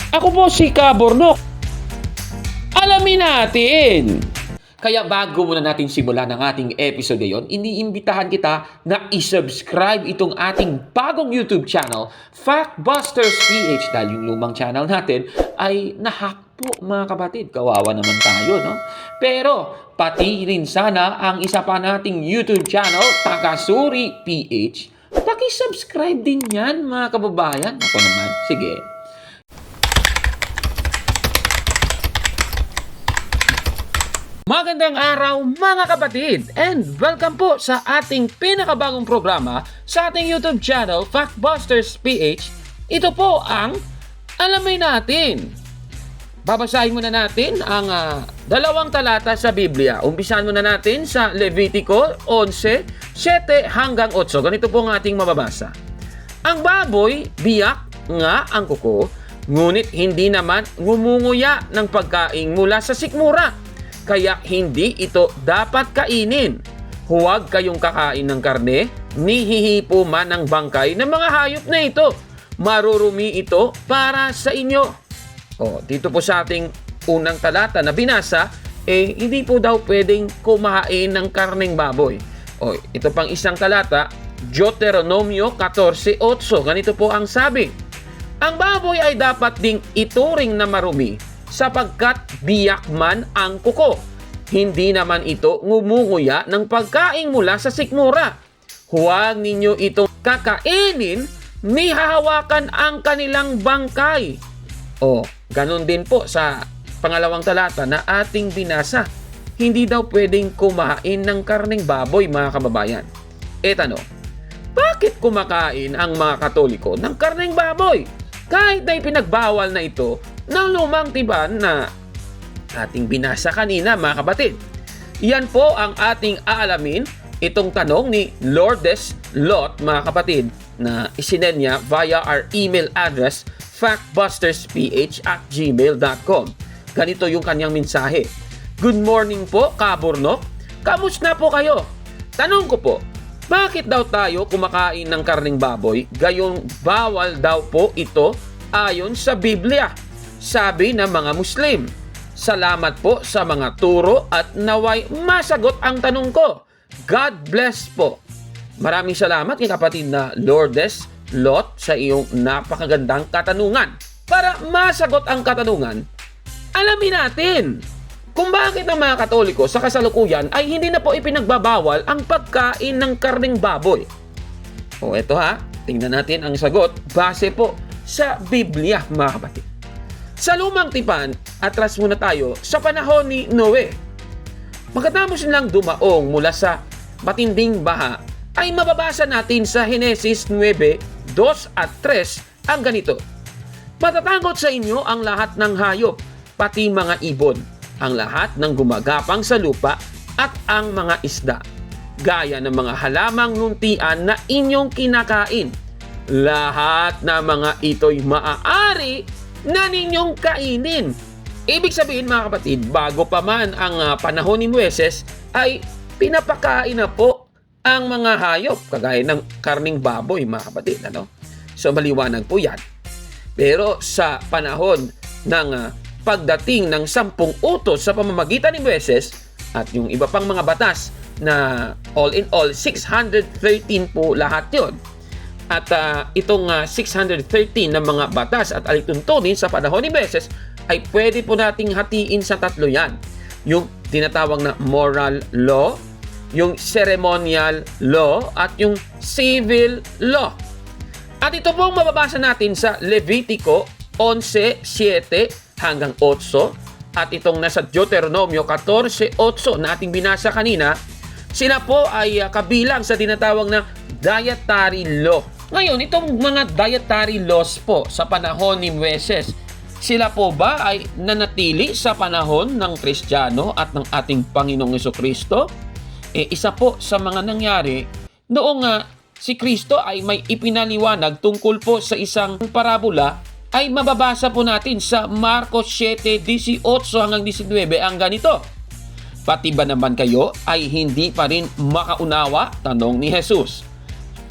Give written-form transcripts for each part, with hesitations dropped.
Ako po si Kabornok. Alamin natin. Kaya bago muna natin simulan ang ating episode ngayon, iniimbitahan kita na isubscribe itong ating bagong YouTube channel, Factbusters PH, dahil yung lumang channel natin ay nahack po mga kapatid. Kawawa naman tayo, no? Pero pati rin sana ang isa pa nating YouTube channel, Takasuri PH. Paki-subscribe din yan mga kababayan. Ako naman, sige. Magandang araw mga kapatid and welcome po sa ating pinakabagong programa sa ating YouTube channel, Factbusters PH. Ito po ang Alamin Natin. Babasahin muna natin ang dalawang talata sa Biblia. Umpisahan muna natin sa Levitico 11:7 hanggang 8. Ganito po ang ating mababasa. Ang baboy, biyak nga ang kuko, ngunit hindi naman ngumunguya ng pagkain mula sa sikmura. Kaya hindi ito dapat kainin. Huwag kayong kakain ng karne, ni hihipo man ng bangkay ng mga hayop na ito. Marurumi ito para sa inyo. Dito po sa ating unang talata na binasa, hindi po daw pwedeng kumain ng karneng baboy. Ito pang isang talata, Deuteronomio 14:8. Ganito po ang sabi. Ang baboy ay dapat ding ituring na marumi, sapagkat biyak man ang kuko. Hindi naman ito ngumunguya ng pagkain mula sa sikmura. Huwag ninyo itong kakainin ni hahawakan ang kanilang bangkay. Ganun din po sa pangalawang talata na ating binasa. Hindi daw pwedeng kumain ng karneng baboy mga kababayan. Tanong, bakit kumakain ang mga Katoliko ng karneng baboy? Kahit na ipinagbawal na ito ng lumang tipan na ating binasa kanina mga kapatid. Yan po ang ating aalamin, itong tanong ni Lourdes Lot mga kapatid na isinend niya via our email address factbustersph@gmail.com. Ganito yung kanyang mensahe. Good morning po Kabornok. Kamusta po kayo? Tanong ko po, bakit daw tayo kumakain ng karneng baboy? Gayong bawal daw po ito ayon sa Biblia, sabi ng mga Muslim. Salamat po sa mga turo at naway masagot ang tanong ko. God bless po. Maraming salamat kay kapatid na Lourdes Lot sa iyong napakagandang katanungan. Para masagot ang katanungan, alamin natin kung bakit ang mga Katoliko sa kasalukuyan ay hindi na po ipinagbabawal ang pagkain ng karneng baboy. Ito tingnan natin ang sagot base po sa Biblia mga kapatid. Sa lumang tipan, atras muna tayo sa panahon ni Noe. Pagkatapos nilang dumaong mula sa matinding baha, ay mababasa natin sa Henesis 9:2 at 3 ang ganito. Matatakot sa inyo ang lahat ng hayop, pati mga ibon, ang lahat ng gumagapang sa lupa at ang mga isda, gaya ng mga halamang nuntian na inyong kinakain. Lahat na mga ito'y maaari na ninyong kainin. Ibig sabihin mga kapatid, bago pa man ang panahon ni Moises ay pinapakain na po ang mga hayop kagaya ng karning baboy mga kapatid. So maliwanag po yan. Pero sa panahon ng pagdating ng 10 utos sa pamamagitan ni Moises at yung iba pang mga batas na all in all 613 po lahat yon. At itong 613 na mga batas at alituntunin sa panahon ni Moises ay pwede po nating hatiin sa tatlo yan. Yung tinatawag na moral law, yung ceremonial law, at yung civil law. At ito pong mababasa natin sa Levitico 11:7 hanggang 8 at itong nasa Deuteronomio 14:8 na ating binasa kanina. Sila po ay kabilang sa tinatawag na dietary law. Ngayon, itong mga dietary laws po sa panahon ni Moises, sila po ba ay nanatili sa panahon ng Kristiyano at ng ating Panginoong Jesucristo? Isa po sa mga nangyari noong si Kristo ay may ipinaliwanag tungkol po sa isang parabola, ay mababasa po natin sa Marcos 7:18 hanggang 19 ang ganito. Pati ba naman kayo ay hindi pa rin makaunawa? Tanong ni Jesus.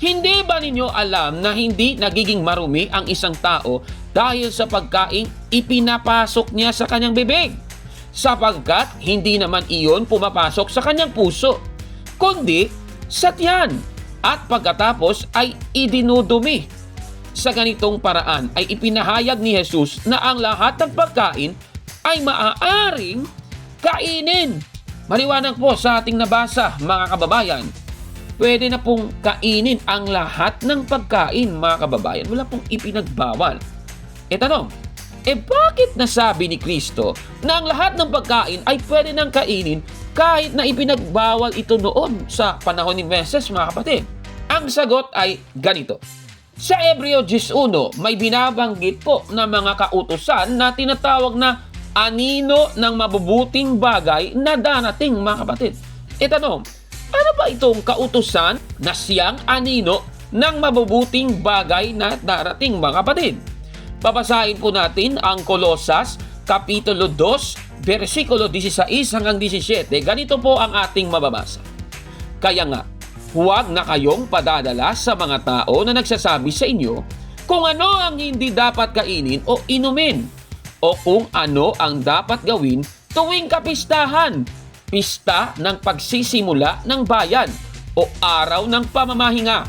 Hindi ba ninyo alam na hindi nagiging marumi ang isang tao dahil sa pagkain ipinapasok niya sa kanyang bibig? Sapagkat hindi naman iyon pumapasok sa kanyang puso, kundi sa tiyan, at pagkatapos ay idinudumi. Sa ganitong paraan ay ipinahayag ni Jesus na ang lahat ng pagkain ay maaaring kainin. Maliwanag po sa ating nabasa, mga kababayan. Pwede na pong kainin ang lahat ng pagkain, mga kababayan. Wala pong ipinagbawal. E tanong, bakit nasabi ni Kristo na ang lahat ng pagkain ay pwede nang kainin kahit na ipinagbawal ito noon sa panahon ni Moises, mga kapatid? Ang sagot ay ganito. Sa Hebreo 11, may binabanggit po na mga kautusan na tinatawag na anino ng mabubuting bagay na darating, mga kapatid. E tanong, ano ba itong kautusan na siyang anino ng mabubuting bagay na darating, mga kapatid? Babasahin po natin ang Kolosas, Kapitulo 2, versikulo 16 hanggang 17. Ganito po ang ating mababasa. Kaya nga, huwag na kayong padadala sa mga tao na nagsasabi sa inyo kung ano ang hindi dapat kainin o inumin, o kung ano ang dapat gawin tuwing kapistahan, pista ng pagsisimula ng bayan, o araw ng pamamahinga.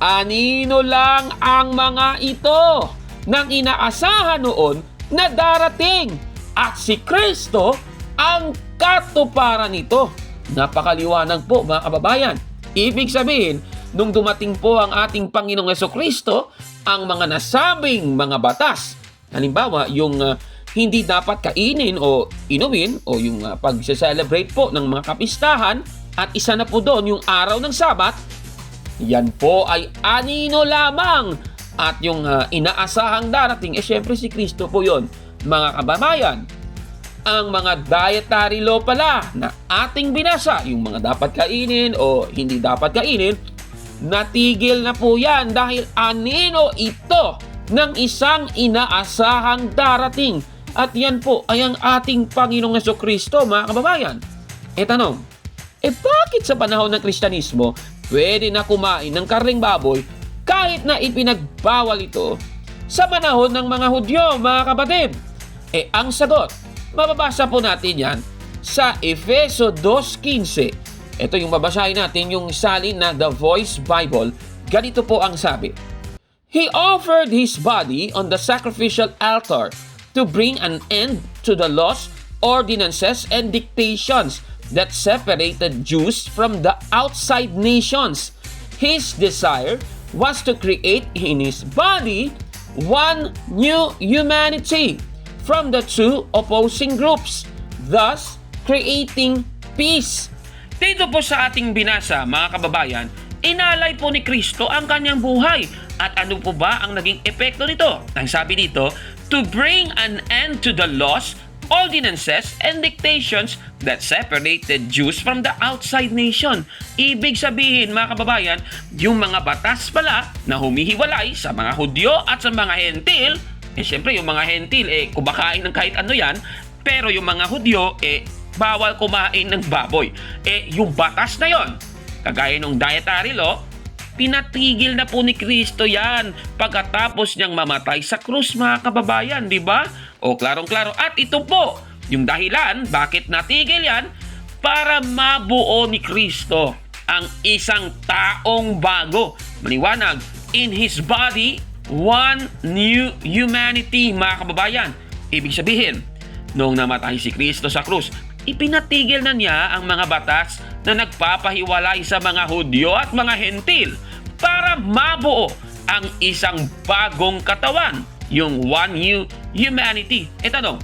Anino lang ang mga ito nang inaasahan noon na darating, at si Kristo ang katuparan nito. Napakaliwanag po, mga kababayan. Ibig sabihin, nung dumating po ang ating Panginoong Jesucristo, ang mga nasabing mga batas, halimbawa yung hindi dapat kainin o inumin, o yung pag-celebrate po ng mga kapistahan, at isa na po doon yung araw ng Sabat, yan po ay anino lamang. At yung inaasahang darating, syempre si Kristo po yon, mga kababayan. Ang mga dietary law pala na ating binasa, yung mga dapat kainin o hindi dapat kainin, natigil na po yan dahil anino ito ng isang inaasahang darating. At yan po ay ang ating Panginoong Jesucristo, mga kababayan. Tanong, bakit sa panahon ng Kristyanismo pwede na kumain ng karneng baboy kahit na ipinagbawal ito sa panahon ng mga Hudyo, mga kapatid? Ang sagot, mababasa po natin yan sa Efeso 2:15. Ito yung babasahin natin, yung salin na The Voice Bible. Ganito po ang sabi. He offered His body on the sacrificial altar to bring an end to the laws, ordinances, and dictations that separated Jews from the outside nations. His desire was to create in His body one new humanity from the two opposing groups, thus creating peace. Dito po sa ating binasa, mga kababayan, inalay po ni Kristo ang kanyang buhay. At ano po ba ang naging epekto nito? Ang sabi dito, to bring an end to the laws, ordinances, and dictations that separated Jews from the outside nation. Ibig sabihin, mga kababayan, yung mga batas pala na humihiwalay sa mga Hudyo at sa mga Hentil, siyempre yung mga Hentil, kumakain ng kahit ano yan, pero yung mga Hudyo, bawal kumain ng baboy. Yung batas na yon, kagaya ng dietary law, pinatigil na po ni Kristo yan pagkatapos niyang mamatay sa krus, mga kababayan, di ba? O klarong-klaro. At ito po yung dahilan bakit natigil yan, para mabuo ni Kristo ang isang taong bago. Maliwanag, in His body, one new humanity, mga kababayan. Ibig sabihin, noong namatay si Kristo sa krus, ipinatigil na niya ang mga batas na nagpapahiwalay sa mga Hudyo at mga Hentil para mabuo ang isang bagong katawan, yung one new humanity. Tanong,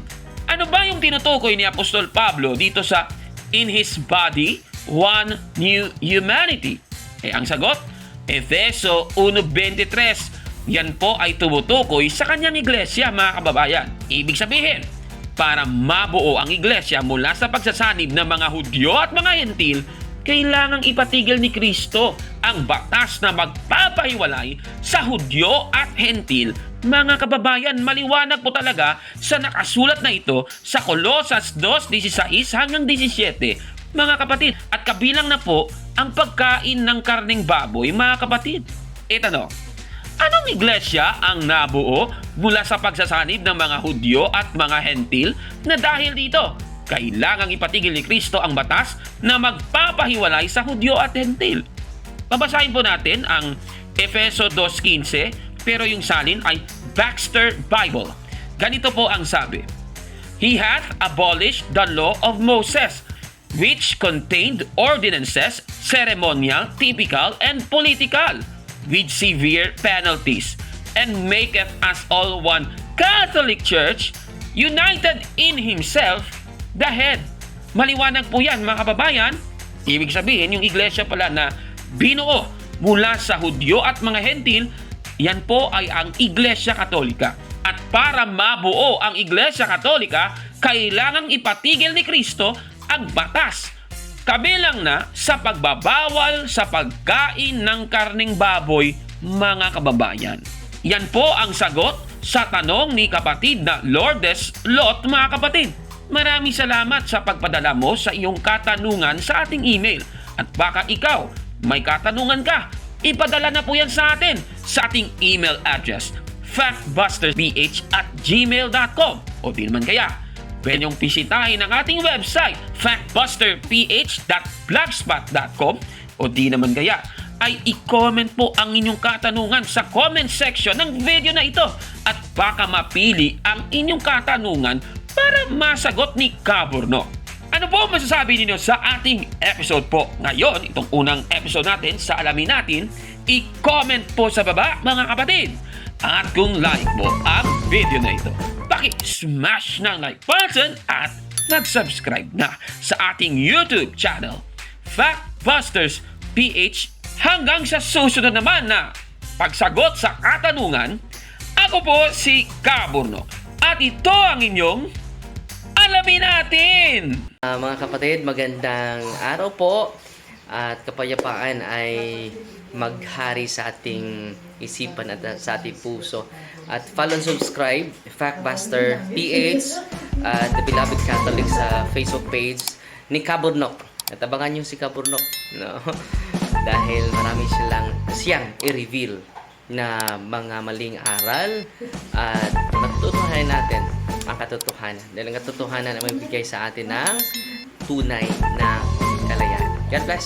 ano ba yung tinutukoy ni Apostol Pablo dito sa in His body, one new humanity? Ang sagot, Efeso 1:23. Yan po ay tumutukoy sa kanyang iglesia, mga kababayan. Ibig sabihin, para mabuo ang iglesia mula sa pagsasanib ng mga Hudyo at mga Hentil, kailangang ipatigil ni Kristo ang batas na magpapahiwalay sa Hudyo at Hentil. Mga kababayan, maliwanag po talaga sa nakasulat na ito sa Kolosas 2:16 hanggang 17. Mga kapatid, at kabilang na po ang pagkain ng karneng baboy, mga kapatid? Tanong, anong iglesia ang nabuo mula sa pagsasanib ng mga Hudyo at mga Hentil na dahil dito, kailangang ipatigil ni Kristo ang batas na magpapahiwalay sa Hudyo at Hentil? Babasahin po natin ang Efeso 2.15, pero yung salin ay Baxter Bible. Ganito po ang sabi, He hath abolished the law of Moses, which contained ordinances, ceremonial, typical, and political, with severe penalties, and maketh us all one Catholic Church, united in Himself, the head. Maliwanag po yan, mga kababayan. Ibig sabihin, yung iglesia pala na binuo mula sa Hudyo at mga Hentil, yan po ay ang Iglesia Katolika. At para mabuo ang Iglesia Katolika, kailangang ipatigil ni Kristo ang batas. Kabilang na sa pagbabawal sa pagkain ng karneng baboy, mga kababayan. Yan po ang sagot sa tanong ni kapatid na Lourdes Lot, mga kapatid. Maraming salamat sa pagpadala mo sa iyong katanungan sa ating email. At baka ikaw, may katanungan ka, ipadala na po yan sa atin sa ating email address, factbusterph@gmail.com, o di naman kaya pwede niyong bisitahin ang ating website, factbusterph.blogspot.com, o di naman kaya ay i-comment po ang inyong katanungan sa comment section ng video na ito at baka mapili ang inyong katanungan para masagot ni Kaburno. Ano po masasabi ninyo sa ating episode po ngayon, itong unang episode natin sa Alamin Natin? I-comment po sa baba, mga kapatid. At kung like mo ang video na ito, paki-smash ng like button at mag-subscribe na sa ating YouTube channel, Factbusters PH. Hanggang sa susunod naman na pagsagot sa katanungan, ako po si Kaburno. At ito ang inyong Alamin Natin! Mga kapatid, magandang araw po at kapayapaan ay maghari sa ating isipan at sa ating puso. At follow and subscribe, Factbuster PH at The Beloved Catholic sa Facebook page ni Kaburnok. At abangan nyo si Kaburnok, no? Dahil marami siyang i-reveal na mga maling aral at matutunan natin ang katotohanan. Dahil ang katotohanan ay magbigay sa atin ng tunay na kalayaan. God bless!